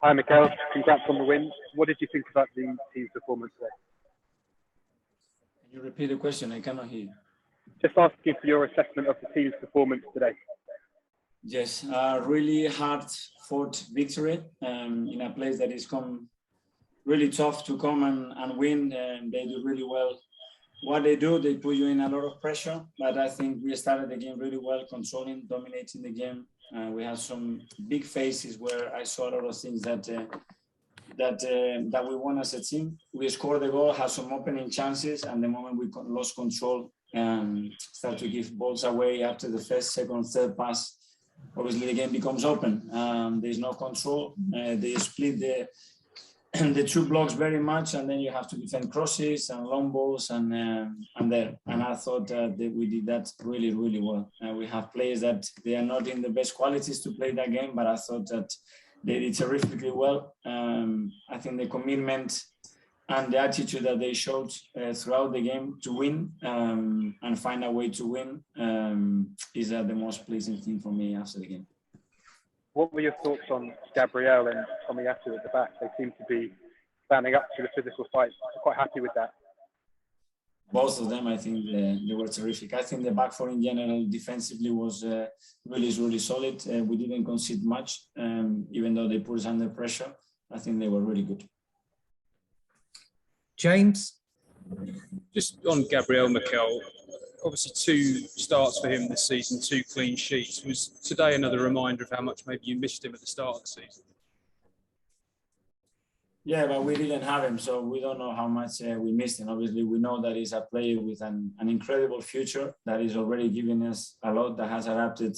Hi, Mikel. Congrats on the win. What did you think about the team's performance today? Can you repeat the question? I cannot hear you. Just asking for your assessment of the team's performance today. Yes, really hard-fought victory in a place that is really tough to come and win. They do really well. What they do, they put you in a lot of pressure, but I think we started the game really well, controlling, dominating the game. We had some big phases where I saw a lot of things that we won as a team. We scored the goal, had some opening chances, and the moment we lost control and start to give balls away after the first, second, third pass, obviously the game becomes open. There's no control. They split the two blocks very much, and then you have to defend crosses and long balls and I thought that we did that really, really well. We have players that they are not in the best qualities to play that game, but I thought that they did terrifically well. I think the commitment and the attitude that they showed throughout the game to win and find a way to win is the most pleasing thing for me after the game. What were your thoughts on Gabriel and Tomiyasu at the back? They seem to be standing up to the physical fight. I'm quite happy with that. Both of them, I think they were terrific. I think the back four in general defensively was really solid. We didn't concede much, even though they put us under pressure. I think they were really good. James? Just on Gabriel Mikel, obviously 2 starts for him this season, 2 clean sheets. Was today another reminder of how much maybe you missed him at the start of the season? Yeah, but we didn't have him, so we don't know how much we missed him. Obviously, we know that he's a player with an incredible future that is already giving us a lot, that has adapted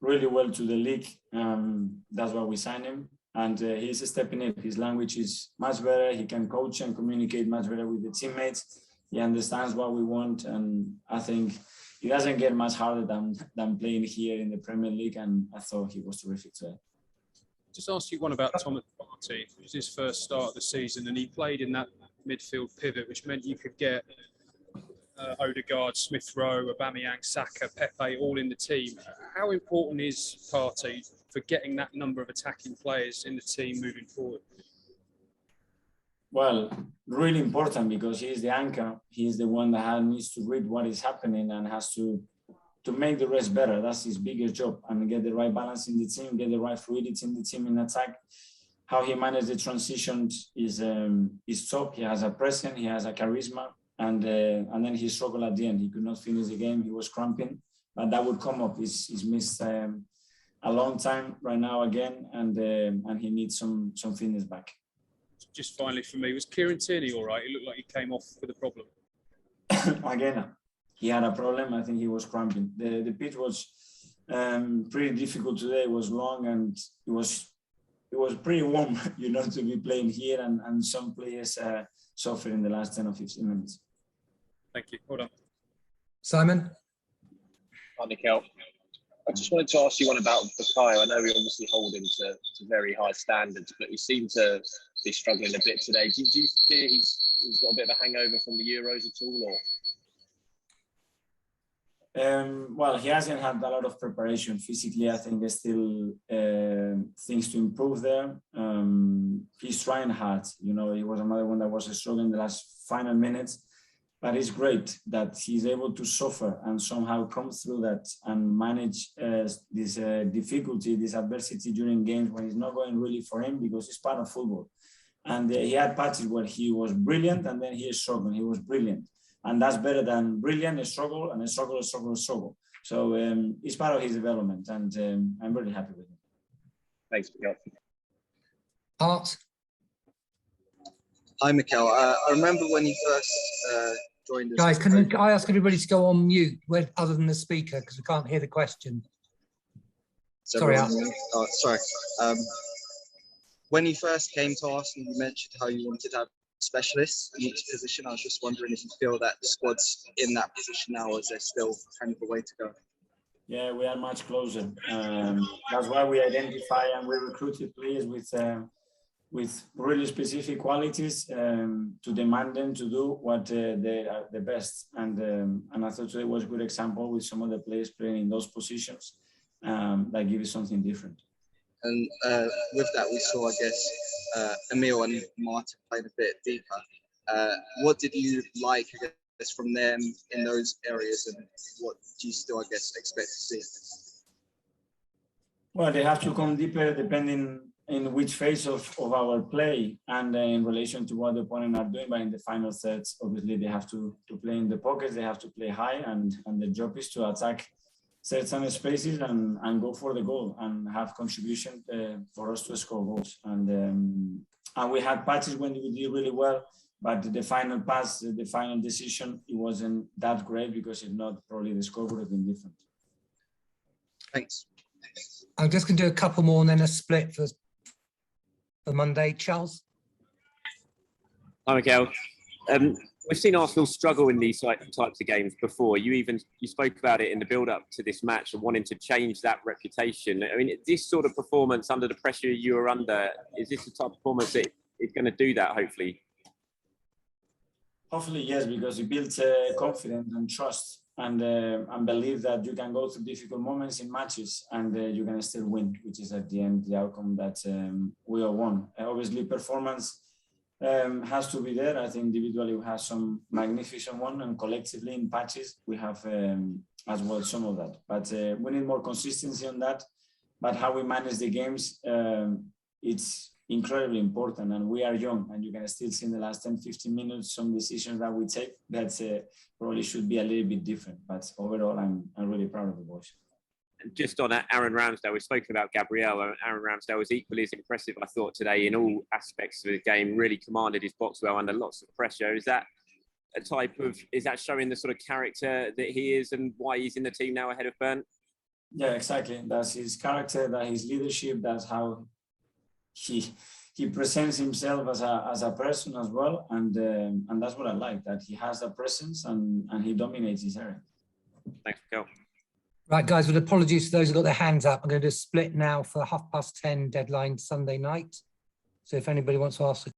really well to the league. That's why we signed him. And he's stepping up. His language is much better. He can coach and communicate much better with the teammates. He understands what we want. And I think it doesn't get much harder than playing here in the Premier League. And I thought he was terrific today. Just ask you one about Thomas Partey. It was his first start of the season, and he played in that midfield pivot, which meant you could get Odegaard, Smith Rowe, Aubameyang, Saka, Pepe all in the team. How important is Partey for getting that number of attacking players in the team moving forward? Well, really important because he is the anchor. He is the one that needs to read what is happening and has to make the rest better. That's his biggest job, and get the right balance in the team, get the right fluidity in the team in attack. How he managed the transitions is top. He has a presence, he has a charisma, and then he struggled at the end. He could not finish the game. He was cramping, but that would come up. He's missed a long time right now again, and he needs some fitness back. Just finally for me, was Kieran Tierney all right? It looked like he came off with a problem. Again, he had a problem. I think he was cramping. The pitch was pretty difficult today. It was long and it was pretty warm, to be playing here. And some players suffered in the last 10 or 15 minutes. Thank you. Hold on. Simon? Hi, Mikel. I just wanted to ask you one about Bukayo. I know we obviously hold him to very high standards, but he seemed to be struggling a bit today. Do you fear he's got a bit of a hangover from the Euros at all, or? Well, he hasn't had a lot of preparation physically. I think there's still things to improve there. He's trying hard. He was another one that was struggling in the last final minutes. But it's great that he's able to suffer and somehow come through that and manage this difficulty, this adversity during games when it's not going really for him, because it's part of football. And he had patches where he was brilliant and then he struggled. He was brilliant. And that's better than brilliant, a struggle, and a struggle. So it's part of his development, and I'm really happy with him. Thanks, Mikel. Art? Hi, Mikel. I remember when you first joined us. Guys, can I ask everybody to go on mute other than the speaker, because we can't hear the question? Sorry, Art. Sorry. When you first came to Arsenal, you mentioned how you wanted to have specialists in each position. I was just wondering if you feel that the squad's in that position now, or is there still kind of a way to go? Yeah, we are much closer. That's why we identify and we recruited players with really specific qualities to demand them to do what they are the best. And I thought today was a good example with some of the players playing in those positions that give you something different. And with that, we saw, I guess, Emil and Martin playing a bit deeper. What did you like, I guess, from them in those areas, and what do you still, I guess, expect to see? Well, they have to come deeper depending in which phase of our play and in relation to what the opponent are doing. But in the final sets, obviously, they have to play in the pockets, they have to play high, and the job is to attack certain spaces and go for the goal and have contribution for us to score goals. And we had patches when we did really well, but the final pass, the final decision, it wasn't that great, because if not, probably the score would have been different. Thanks. I'm just going to do a couple more and then a split for Monday. Charles? Hi, Mikel. We've seen Arsenal struggle in these types of games before. You spoke about it in the build-up to this match and wanting to change that reputation. I mean, this sort of performance under the pressure you were under, is this the type of performance that is going to do that, hopefully? Hopefully, yes, because it builds confidence and trust, and believe that you can go through difficult moments in matches and you can still win, which is at the end the outcome that we all want. Obviously, performance has to be there. I think individually we have some magnificent one, and collectively in patches we have as well some of that. But we need more consistency on that. But how we manage the games, it's incredibly important, and we are young, and you can still see in the last 10-15 minutes some decisions that we take that probably should be a little bit different. But overall, I'm really proud of the boys. Just on Aaron Ramsdale, we've spoken about Gabriel. Aaron Ramsdale was equally as impressive, I thought, today in all aspects of the game. Really commanded his box well under lots of pressure. Is that showing the sort of character that he is and why he's in the team now ahead of Burn? Yeah, exactly. That's his character, that's his leadership, that's how he presents himself as a person as well, and that's what I like, that he has a presence and he dominates his area. Thanks, Mikel. Right, guys, with apologies to those who got their hands up, I'm going to do a split now for 10:30 deadline Sunday night. So if anybody wants to ask a